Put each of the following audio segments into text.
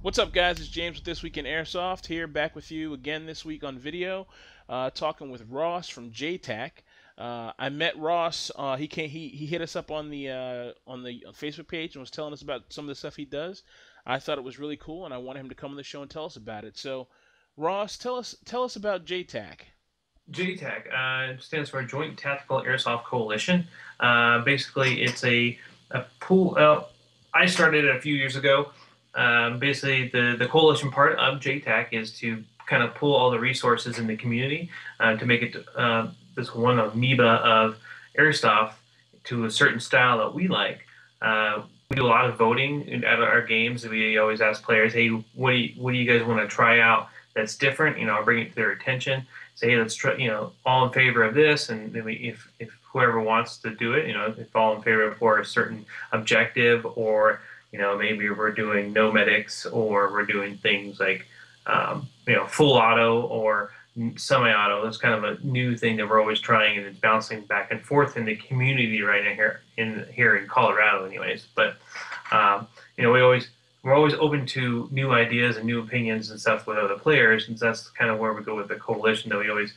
What's up, guys? It's James with This Week in Airsoft here, back with you again this week on video, talking with Ross from JTAC. I met Ross. He hit us up on the Facebook page and was telling us about some of the stuff he does. I thought it was really cool, and I wanted him to come on the show and tell us about it. So, Ross, tell us about JTAC. JTAC stands for Joint Tactical Airsoft Coalition. Basically, it's a pool. I started it a few years ago. Basically, the coalition part of JTAC is to kind of pull all the resources in the community to make it this one amoeba of airsoft to a certain style that we like. We do a lot of voting at our games. We always ask players, "Hey, what do you guys want to try out that's different?" Bring it to their attention. Say, "Hey, let's try. All in favor of this." And then if whoever wants to do it, if all in favor for a certain objective, or maybe we're doing no medics, or we're doing things like, full auto or semi-auto. That's kind of a new thing that we're always trying, and it's bouncing back and forth in the community right now here in Colorado, anyways. But we're always open to new ideas and new opinions and stuff with other players, and that's kind of where we go with the coalition. That we always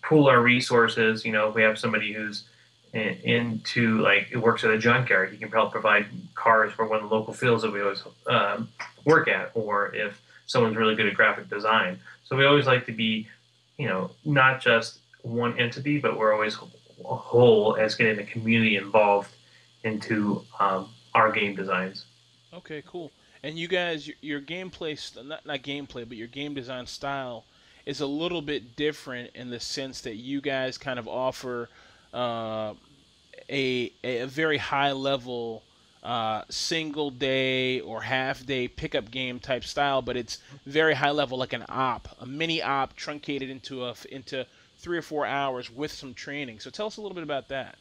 pool our resources. If we have somebody who's into, like, it works at a junkyard, you can help provide cars for one of the local fields that we always work at, or if someone's really good at graphic design. So we always like to be, not just one entity, but we're always a whole as getting the community involved into our game designs. Okay, cool. And you guys, your gameplay, not gameplay, but your game design style is a little bit different in the sense that you guys kind of offer a very high level single day or half day pickup game type style, but it's very high level, like a mini op truncated into 3 or 4 hours with some training. So tell us a little bit about that.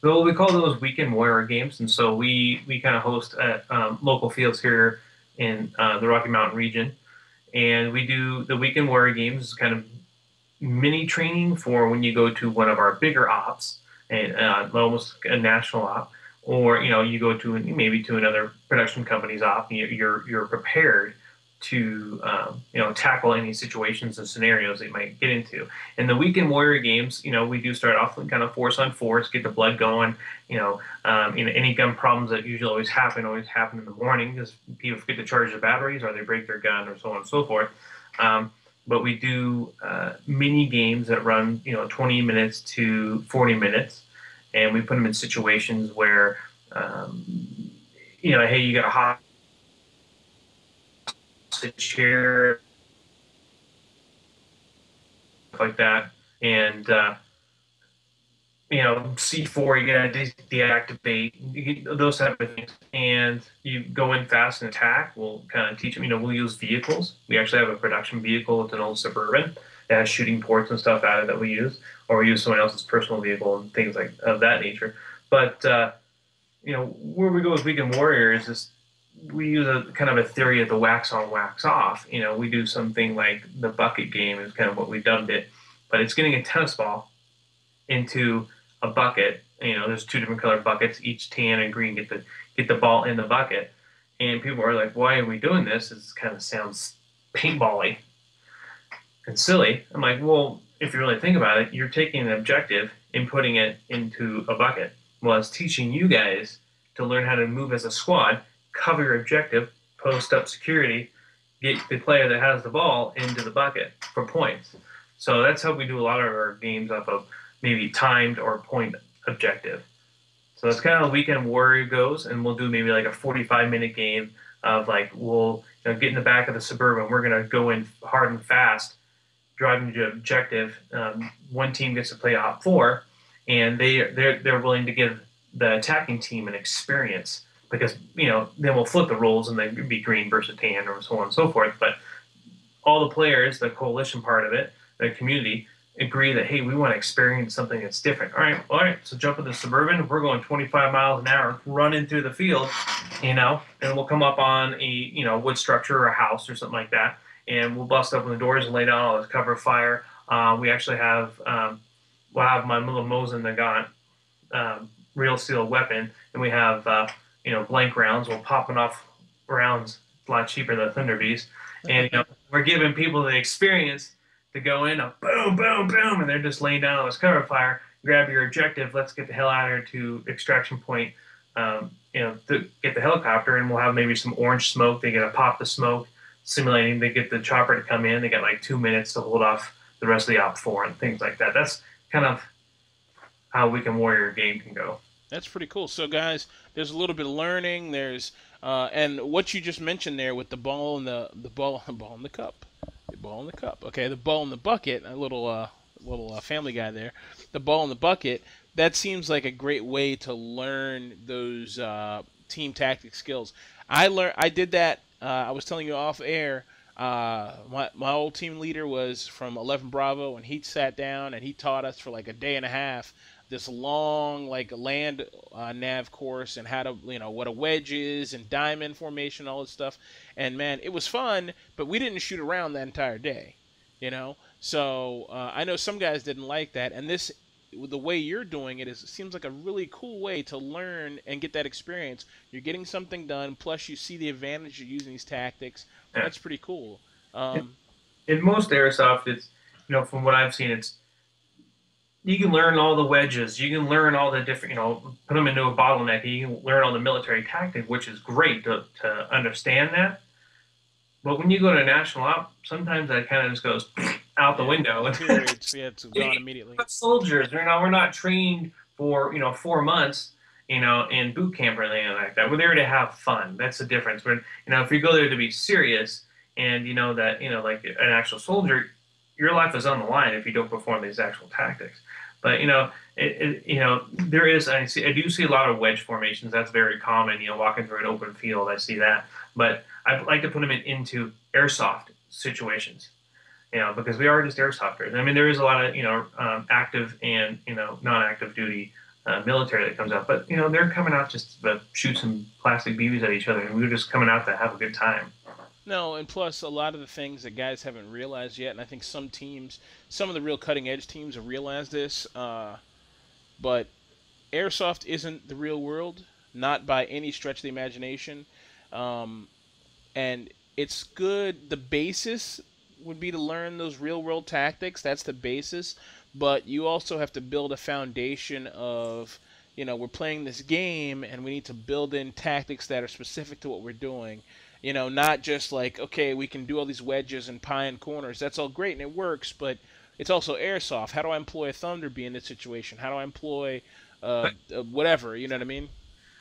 Well, we call those weekend warrior games, and so we kind of host at local fields here in the Rocky Mountain region, and we do the weekend warrior games, kind of mini training for when you go to one of our bigger ops, and almost a national op, or you go to maybe to another production company's op. You're prepared to tackle any situations and scenarios that you might get into. In the weekend warrior games, we do start off with kind of force on force, get the blood going. Any gun problems that usually always happen in the morning because people forget to charge their batteries, or they break their gun, or so on and so forth. But we do mini games that run 20 minutes to 40 minutes, and we put them in situations where hey, you got a hostage here, like that, and C4, you gotta deactivate, those type of things, and you go in fast and attack. We'll kind of teach them. We'll use vehicles. We actually have a production vehicle. It's an old Suburban that has shooting ports and stuff out of it that we use, or we use someone else's personal vehicle and things like of that nature. But where we go with Weekend Warriors is we use a kind of a theory of the wax on, wax off. We do something like the bucket game is kind of what we dubbed it, but it's getting a tennis ball into a bucket. There's 2 different colored buckets, each tan and green. Get the ball in the bucket, and people are like, "Why are we doing this? It kind of sounds paintball-y and silly." I'm like, well, if you really think about it, you're taking an objective and putting it into a bucket. Well, it's teaching you guys to learn how to move as a squad, cover your objective, post up security, get the player that has the ball into the bucket for points. So that's how we do a lot of our games off of maybe timed or point objective. So that's kind of how Weekend Warrior goes, and we'll do maybe like a 45-minute game of, like, we'll get in the back of the Suburban. We're going to go in hard and fast, driving to objective. One team gets to play Op 4, and they're willing to give the attacking team an experience, because then we'll flip the roles and they could be green versus tan, or so on and so forth. But all the players, the coalition part of it, the community, agree that, hey, we want to experience something that's different. All right, so jump in the Suburban. We're going 25 miles an hour, running through the field, and we'll come up on a wood structure or a house or something like that, and we'll bust open the doors and lay down all this cover fire. We actually have we'll have my little Mosin Nagant real steel weapon, and we have blank rounds. We're popping off rounds a lot cheaper than Thunderbees, and we're giving people the experience to go in, a boom, boom, boom, and they're just laying down on this cover fire. Grab your objective. Let's get the hell out of here to extraction point. To get the helicopter, and we'll have maybe some orange smoke. They get to pop the smoke, simulating. They get the chopper to come in. They get like 2 minutes to hold off the rest of the Op 4 and things like that. That's kind of how Weekend Warrior game can go. That's pretty cool. So, guys, there's a little bit of learning. There's and what you just mentioned there with the ball and the ball, ball in the cup, the ball in the cup. Okay, the ball in the bucket. A little Family Guy there. The ball in the bucket. That seems like a great way to learn those team tactic skills. I did that. I was telling you off air. My old team leader was from 11 Bravo, and he sat down and he taught us for like a day and a half this long like land nav course and how to what a wedge is and diamond formation, all this stuff. And man, it was fun, but we didn't shoot around that entire day, you know. So I know some guys didn't like that, and this the way you're doing it seems like a really cool way to learn and get that experience. You're getting something done, plus you see the advantage of using these tactics. Yeah. That's pretty cool. Um, In most airsoft, it's from what I've seen, it's you can learn all the wedges, you can learn all the different, put them into a bottleneck. You can learn all the military tactic, which is great to understand that. But when you go to a national op, sometimes that kind of just goes out the yeah, window. deteriorates. Yeah, it's gone immediately. Soldiers, we're not trained for 4 months, in boot camp or anything like that. We're there to have fun. That's the difference. When if you go there to be serious, and that like an actual soldier, your life is on the line if you don't perform these actual tactics. But there is I do see a lot of wedge formations. That's very common. Walking through an open field, I see that. But I like to put them into airsoft situations. Because we are just airsofters. I mean, there is a lot of active and non-active duty military that comes out, but they're coming out just to shoot some plastic BBs at each other, and we're just coming out to have a good time. No, and plus a lot of the things that guys haven't realized yet, and I think some of the real cutting edge teams have realized this. But airsoft isn't the real world, not by any stretch of the imagination. Um, and it's good. The basis would be to learn those real world tactics. That's the basis. But you also have to build a foundation of, we're playing this game and we need to build in tactics that are specific to what we're doing. Not just like, okay, we can do all these wedges and pie and corners. That's all great and it works, but it's also airsoft. How do I employ a Thunder Bee in this situation? How do I employ whatever? You know what I mean?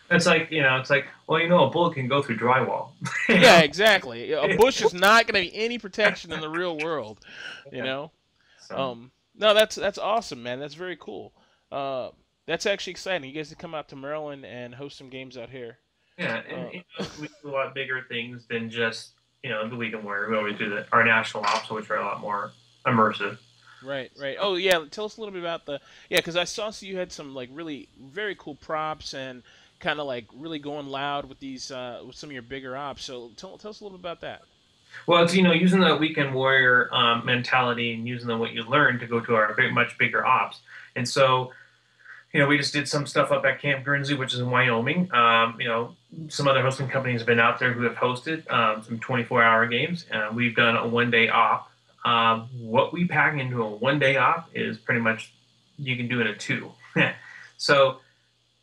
Well, a bullet can go through drywall. Yeah, exactly. A bush is not going to be any protection in the real world, you know. So No, that's awesome, man. That's very cool. That's actually exciting. You guys to come out to Maryland and host some games out here. yeah, Uh, and we do a lot bigger things than just the Weekend Warrior. We always do our national ops, which are a lot more immersive. right, right. Oh yeah, tell us a little bit about because I saw you had some like really very cool props and kind of like really going loud with these with some of your bigger ops. So tell us a little bit about that. Well, it's using the Weekend Warrior mentality and using what you learn to go to our much bigger ops. And so, we just did some stuff up at Camp Guernsey, which is in Wyoming. Some other hosting companies have been out there who have hosted some 24-hour games. We've done a one-day op. What we pack into a one-day op is pretty much you can do in a two. So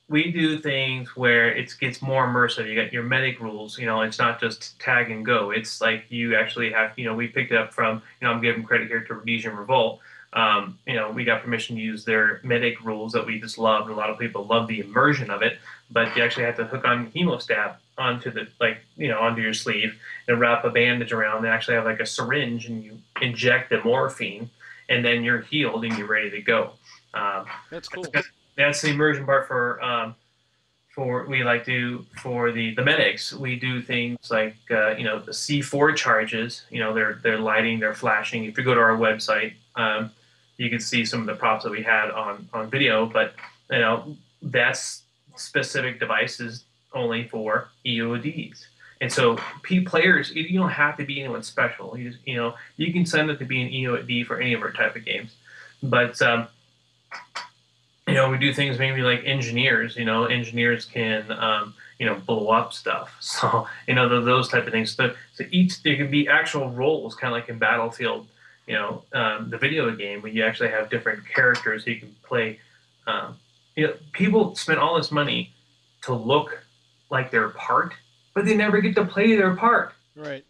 we do things where it gets more immersive. You got your medic rules. It's not just tag and go. It's like you actually have. We picked it up from. I'm giving credit here to Rhodesian Revolt. We got permission to use their medic rules that we just loved. A lot of people love the immersion of it, but you actually have to hook on hemostat onto onto your sleeve and wrap a bandage around. They actually have like a syringe, and you inject the morphine, and then you're healed and you're ready to go. That's cool. That's the immersion part for we like to for the medics. We do things like the C4 charges. They're lighting, they're flashing. If you go to our website, you can see some of the props that we had on video. But that's specific devices only for EODs. And so players, you don't have to be anyone special. You can send it to be an EOD for any of our type of games. But We do things maybe like engineers. Engineers can blow up stuff. So those type of things. So each there could be actual roles, kind of like in Battlefield. The video game where you actually have different characters you can play. People spend all this money to look like their part, but they never get to play their part. Right.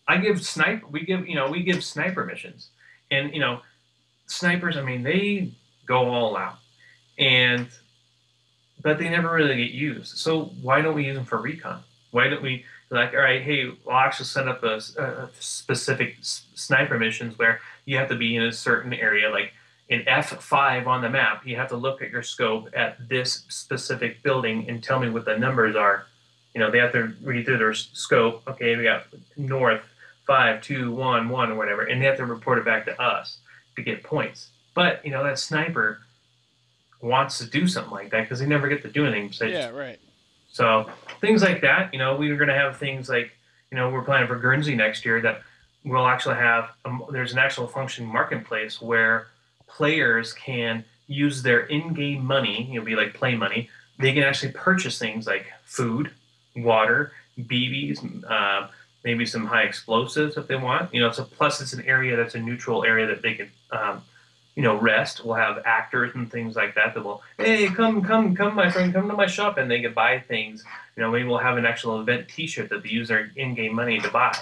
I give snipe. We give sniper missions, and snipers. I mean, they go all out, and but they never really get used. So why don't we use them for recon? Why don't we like, all right, hey, we'll actually set up a specific sniper missions where you have to be in a certain area, like in F5 on the map. You have to look at your scope at this specific building and tell me what the numbers are. They have to read through their scope. Okay, we got north 5, 2, 1, 1 or whatever, and they have to report it back to us to get points. But that sniper wants to do something like that because they never get to do anything besides. Yeah, right. So things like that. We're going to have things like, we're planning for Guernsey next year that we'll actually have. There's an actual functioning marketplace where players can use their in-game money. Be like play money. They can actually purchase things like food, water, BBs, maybe some high explosives if they want. So plus it's an area that's a neutral area that they can rest. We'll have actors and things like that will, hey, come, my friend, come to my shop, and they can buy things. Maybe we'll have an actual event T-shirt that they use their in-game money to buy.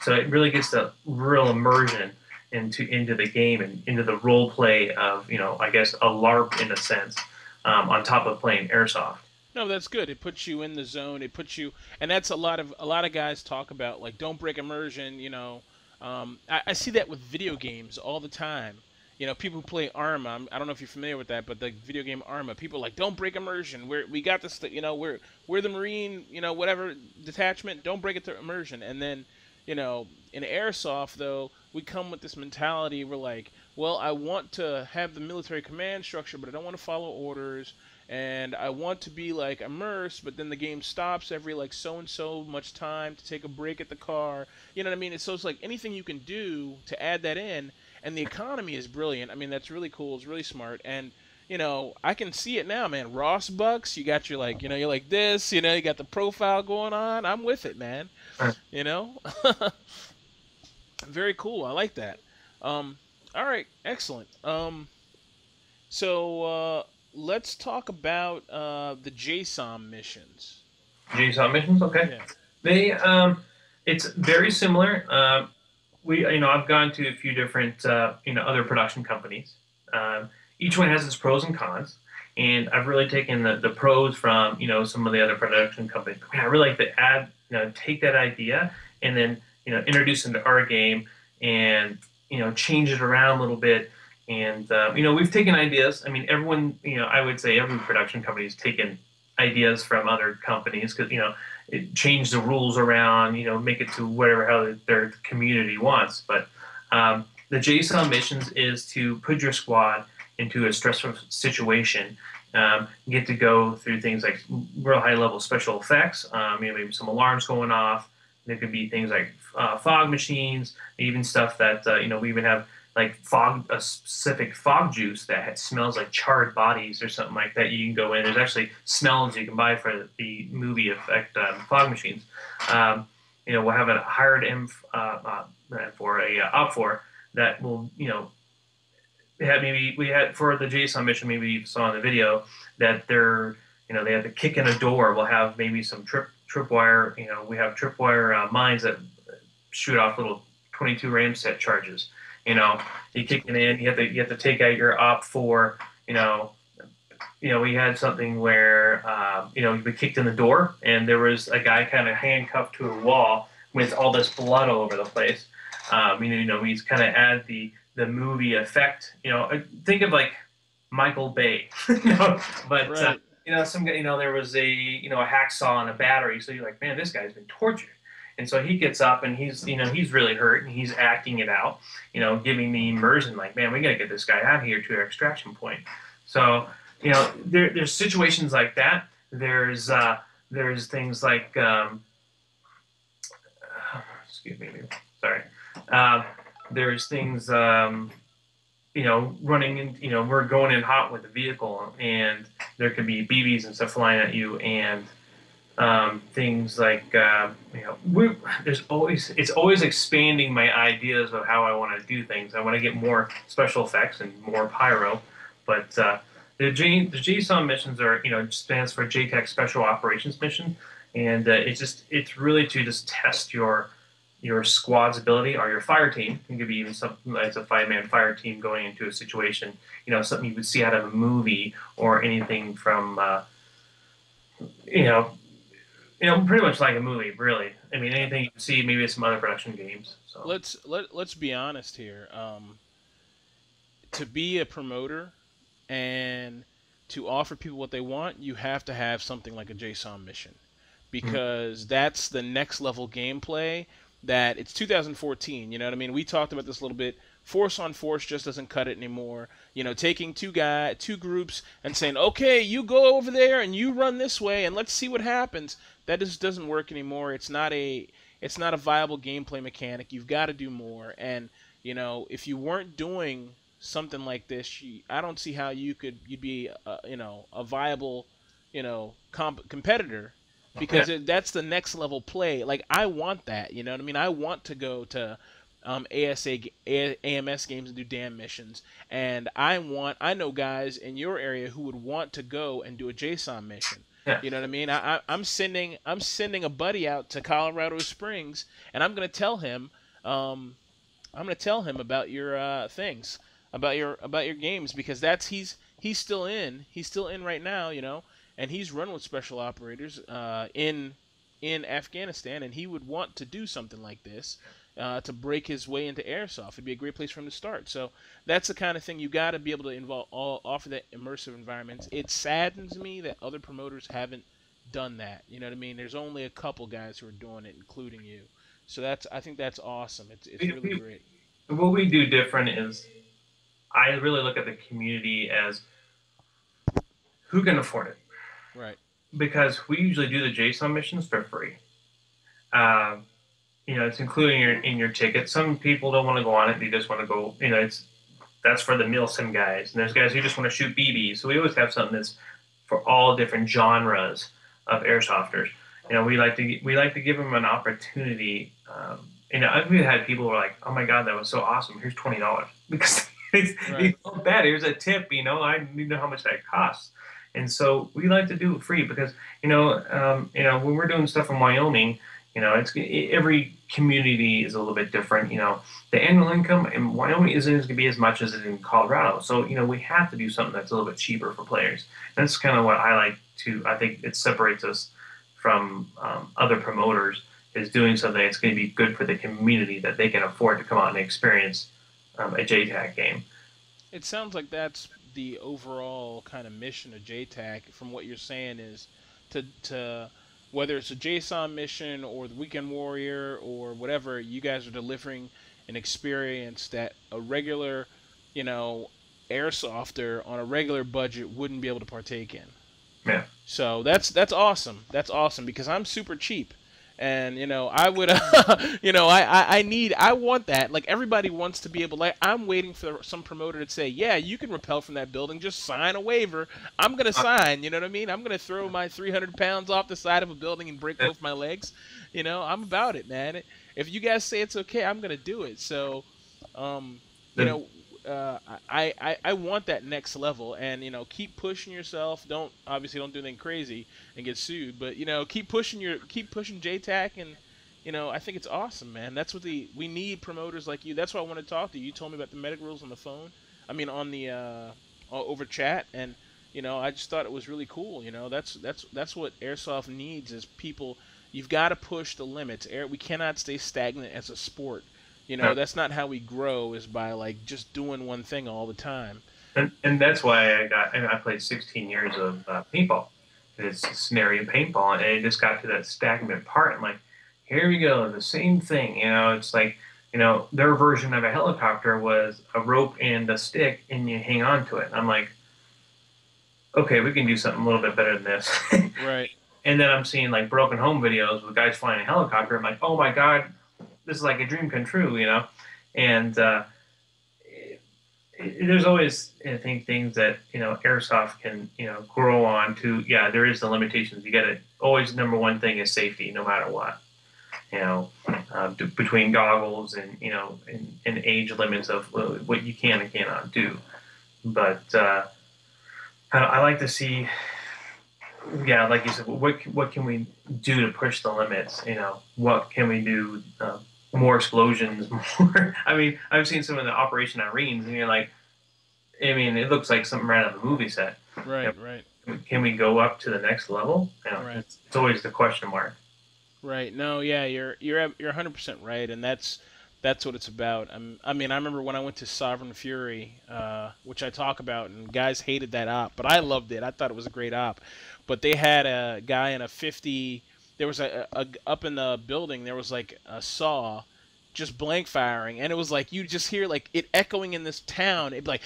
So it really gets the real immersion into the game and into the role play of, I guess a LARP in a sense, on top of playing Airsoft. No, that's good. It puts you in the zone. It puts you, and that's a lot of guys talk about like don't break immersion. I see that with video games all the time. People who play Arma. I don't know if you're familiar with that, but the video game Arma, people are like don't break immersion. We got this. We're the Marine. Whatever detachment. Don't break it to immersion. And then, in Airsoft though, we come with this mentality. We're like, well, I want to have the military command structure, but I don't want to follow orders and I want to be like immersed, but then the game stops every like so and so much time to take a break at the car. You know what I mean? So it's like anything you can do to add that in, and the economy is brilliant. I mean, that's really cool. It's really smart, and I can see it now, man. Ross bucks, you got your like, you're like this, you got the profile going on. I'm with it, man. You know, very cool. I like that. All right, excellent. So let's talk about the JSOM missions. JSON missions, okay. Yeah. They it's very similar. I've gone to a few different other production companies. Each one has its pros and cons, and I've really taken the pros from some of the other production companies. I really like to add take that idea and then introduce into our game and change it around a little bit. And we've taken ideas. I mean, everyone, I would say every production company has taken ideas from other companies because it change the rules around, make it to whatever how their community wants. But the JSON missions is to put your squad into a stressful situation. Get to go through things like real high level special effects. Maybe some alarms going off. There could be things like fog machines, even stuff that we even have like a specific fog juice that smells like charred bodies or something like that. You can go in. There's actually smells you can buy for the movie effect fog machines. We'll have a hired M for a op4 that will we had for the JSON mission. Maybe you saw in the video that they have to kick in a door. We'll have maybe some tripwire. We have tripwire mines that shoot off little 22 ramset charges. You kick it in. You have to take out your op4. We had something where we kicked in the door and there was a guy kind of handcuffed to a wall with all this blood all over the place. We kind of add the movie effect. Think of like Michael Bay, but Right. some guy. There was a hacksaw and a battery. So you're like, man, this guy's been tortured. And so he gets up and he's really hurt and he's acting it out, giving the immersion like, man, we got to get this guy out here to our extraction point. So, there's situations like that. There's things like, excuse me, sorry. There's things, running in, we're going in hot with the vehicle, and there could be BBs and stuff flying at you, and things like it's always expanding my ideas of how I want to do things. I want to get more special effects and more pyro, but the JSON missions are stands for JTAC Special Operations Mission, and it's really to just test your squad's ability or your fire team. It could be even something like a five-man fire team going into a situation, something you would see out of a movie or anything from you know pretty much like a movie, really. I mean, anything you see, maybe some other production games. So Let's be honest here. To be a promoter and to offer people what they want, you have to have something like a JSON mission, mm, because that's the next level gameplay. That it's 2014, you know what I mean? We talked about this a little bit. Force on force just doesn't cut it anymore. Taking two groups and saying, okay, you go over there and you run this way and let's see what happens. That just doesn't work anymore. It's not a viable gameplay mechanic. You've got to do more. And if you weren't doing something like this, I don't see how you'd be a viable competitor, yeah, because that's the next level play. Like, I want that. You know what I mean? I want to go to AMS games and do damn missions, and I know guys in your area who would want to go and do a JSON mission. yeah. You know what I mean? I'm sending a buddy out to Colorado Springs, and I'm gonna tell him about your things, about your games, because he's still in right now, and he's run with special operators in Afghanistan, and he would want to do something like this to break his way into airsoft. It'd be a great place for him to start. So that's the kind of thing you got to be able to offer that immersive environments. It saddens me that other promoters haven't done that. You know what I mean? There's only a couple guys who are doing it, including you. So I think that's awesome. It's We, really we, great. what we do different is I really look at the community as who can afford it, Right. because we usually do the JSON missions for free. Um, it's including in your ticket. Some people don't want to go on it; they just want to go. That's for the milsim guys, and there's guys who just want to shoot BBs. So we always have something that's for all different genres of airsofters. We like to give them an opportunity. I've had people who are like, "Oh my god, that was so awesome! Here's $20," because Right. it's not bad. Here's a tip. I need to know how much that costs. And so we like to do it free because when we're doing stuff in Wyoming, it's every community is a little bit different. The annual income in Wyoming isn't going to be as much as it is in Colorado. So we have to do something that's a little bit cheaper for players. And that's kind of what I like to. I think it separates us from other promoters, is doing something that's going to be good for the community that they can afford to come out and experience a JTAC game. It sounds like that's the overall kind of mission of JTAC. From what you're saying, is to whether it's a JSON mission or the Weekend Warrior or whatever, you guys are delivering an experience that a regular, you know, airsofter on a regular budget wouldn't be able to partake in. Yeah. So that's awesome. That's awesome because I'm super cheap, and I would, I want that. Like, everybody wants to be able. Like, I'm waiting for some promoter to say, yeah, you can rappel from that building. Just sign a waiver. I'm gonna sign. You know what I mean? I'm gonna throw my 300 pounds off the side of a building and break both my legs. I'm about it, man. If you guys say it's okay, I'm gonna do it. So, um, you The, know, I want that next level, and keep pushing yourself. Don't do anything crazy and get sued, but keep pushing JTAC, and I think it's awesome, man. That's what we need, promoters like you. That's why I want to talk to you. You told me about the medic rules on the phone. I mean, on the over chat, and I just thought it was really cool. That's what airsoft needs, is people. You've got to push the limits. We cannot stay stagnant as a sport. no, That's not how we grow, is by like just doing one thing all the time. and that's why I played 16 years of paintball. It's scenario paintball, and it just got to that stagnant part. I'm like, here we go, the same thing. It's like, their version of a helicopter was a rope and a stick, and you hang on to it. I'm like, okay, we can do something a little bit better than this. Right. And then I'm seeing like broken home videos with guys flying a helicopter. I'm like, oh my god, this is like a dream come true. And there's always, I think, things that airsoft can grow on to. Yeah, there is the limitations. You got to always, number one thing is safety, no matter what. You know, between goggles and and age limits of what you can and cannot do. But I like to see, yeah, like you said, what can we do to push the limits? What can we do? More explosions, more. I mean, I've seen some of the Operation Irenes, and you're like, I mean, it looks like something right out of a movie set. Right, right, Can we go up to the next level? right. It's always the question mark. Right. No, yeah, you're 100% right, and that's what it's about. I mean, I remember when I went to Sovereign Fury, which I talk about, and guys hated that op, but I loved it. I thought it was a great op. But they had a guy in a 50. There was a up in the building. There was like a saw, just blank firing, and it was like you just hear like it echoing in this town. It'd be like,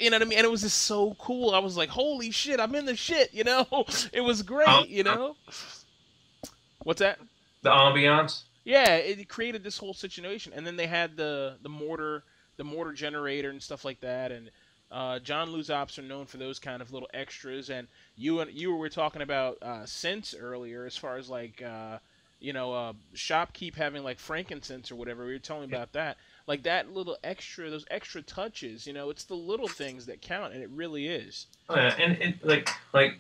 you know what I mean? And it was just so cool. I was like, holy shit, I'm in the shit. It was Um, great. What's that? the ambiance. Yeah, it created this whole situation, and then they had the mortar generator and stuff like that. And John Lew's ops are known for those kind of little extras. And you were talking about scents earlier, as far as like shopkeep having like frankincense or whatever. We were telling about that, like that little extra, those extra touches. It's the little things that count, and it really is. Oh, yeah, and it like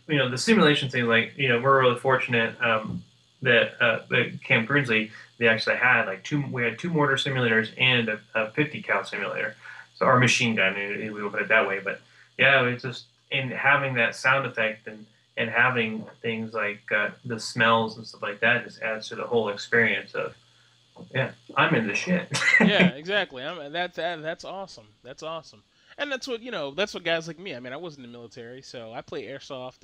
the simulation thing. Like we're really fortunate that Camp Grimsley, they actually had like two. We had two mortar simulators and a 50 cal simulator. So our machine gun, we will put it that way. But yeah, it's just in having that sound effect and having things like the smells and stuff like that just adds to the whole experience of, yeah, I'm in the shit. Yeah, exactly. That's awesome. That's awesome. And that's what guys like me. I mean, I wasn't in the military, so I play airsoft.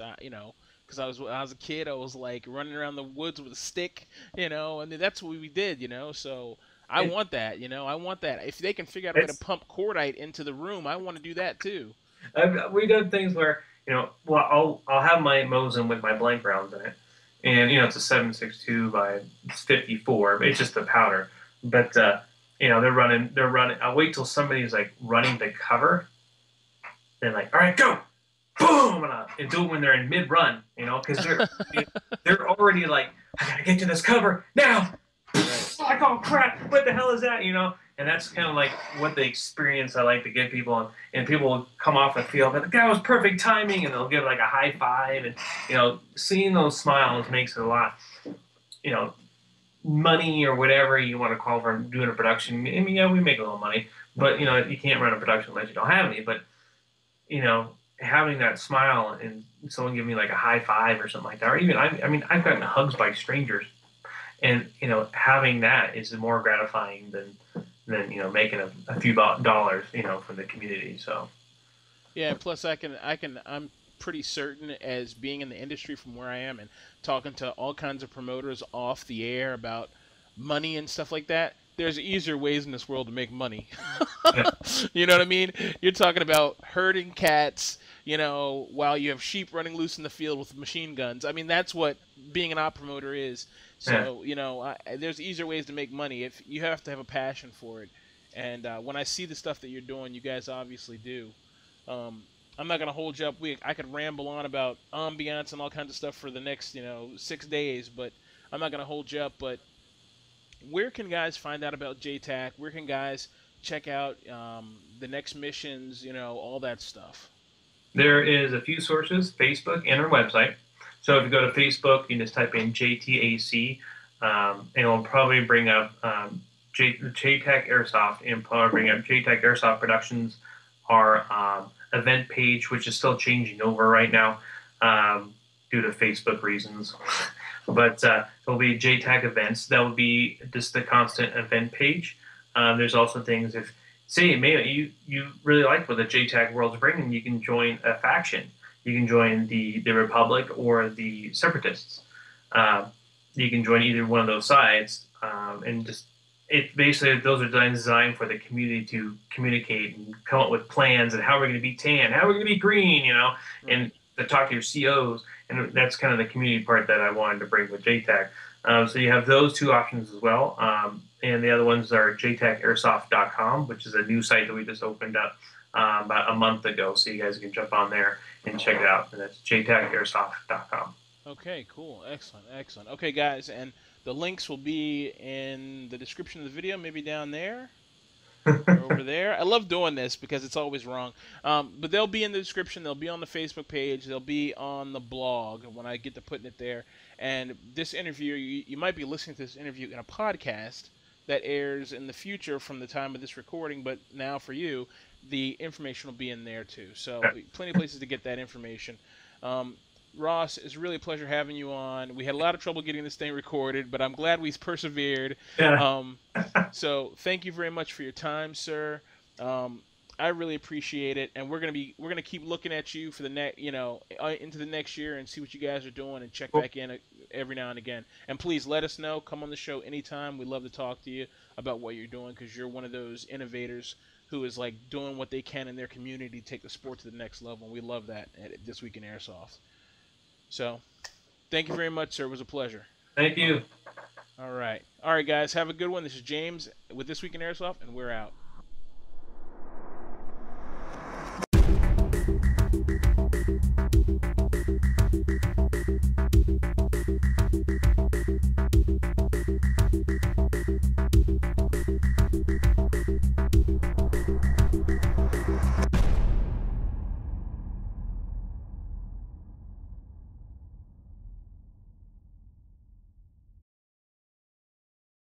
Because when I was a kid, I was like running around the woods with a stick. And that's what we did. So I it, want that. I want that. If they can figure out a way to it's pump cordite into the room, I want to do that too. we done things where well, I'll have my Mosin with my blank rounds in it, and it's a 7.62 by 54. But it's just the powder. But they're running. I'll wait till somebody's like running to cover. Then like, all right, go, boom, and do it when they're in mid run. Because they're already like, I gotta get to this cover now. Right. Like, oh crap, what the hell is that? And that's kind of like what the experience I like to give people, and people will come off the field, but that was perfect timing, and they'll give like a high five, and seeing those smiles makes it a lot, you know, money or whatever you want to call for doing a production. I mean, yeah, we make a little money, but you can't run a production unless you don't have any. But having that smile and someone giving me like a high five or something like that, or even I mean, I've gotten hugs by strangers, and having that is more gratifying than making a few dollars from the community. So Yeah. Plus, I'm pretty certain, as being in the industry from where I am and talking to all kinds of promoters off the air about money and stuff like that. There's easier ways in this world to make money. yeah, You know what I mean? You're talking about herding cats, while you have sheep running loose in the field with machine guns. I mean, that's what being an op promoter is. yeah. So, there's easier ways to make money if you have to have a passion for it. And when I see the stuff that you're doing, you guys obviously do. Um, I'm not gonna hold you up. I could ramble on about ambiance and all kinds of stuff for the next 6 days, but I'm not gonna hold you up. But where can guys find out about JTAC? Where can guys check out the next missions? All that stuff. There is a few sources: Facebook and our website. So if you go to Facebook, you can just type in JTAC, and it'll probably bring up JTAC Airsoft, and probably bring up JTAC Airsoft Productions, our event page, which is still changing over right now due to Facebook reasons. But it'll be JTAC events. That will be just the constant event page. There's also things, if say maybe you really like what the JTAC world's bringing, you can join a faction. You can join the Republic or the Separatists. You can join either one of those sides, and just it basically, those are designed for the community to communicate and come up with plans and how we're going to be tan, how we're going to be green, and to talk to your COs. And that's kind of the community part that I wanted to bring with JTAC. So you have those two options as well. and the other ones are jtacairsoft.com, which is a new site that we just opened up about a month ago. So you guys can jump on there and check it out. And that's jtacairsoft.com. Okay, cool. Excellent, excellent. Okay, guys, and the links will be in the description of the video, maybe down there or over there. I love doing this because it's always wrong. But they'll be in the description. They'll be on the Facebook page. They'll be on the blog when I get to putting it there. And this interview, you might be listening to this interview in a podcast that airs in the future from the time of this recording. But now for you, the information will be in there too. So plenty of places to get that information. Um, Ross, it's really a pleasure having you on. We had a lot of trouble getting this thing recorded, but I'm glad we persevered. Yeah. Um, so thank you very much for your time, sir. Um, I really appreciate it, and we're gonna keep looking at you for the next, into the next year and see what you guys are doing and check Cool. back in every now and again. And please let us know. Come on the show anytime. We'd love to talk to you about what you're doing because you're one of those innovators who is like doing what they can in their community to take the sport to the next level. And we love that at This Week in Airsoft. So, thank you very much, sir. It was a pleasure. Thank you. All right. All right, guys. Have a good one. This is James with This Week in Airsoft, and we're out.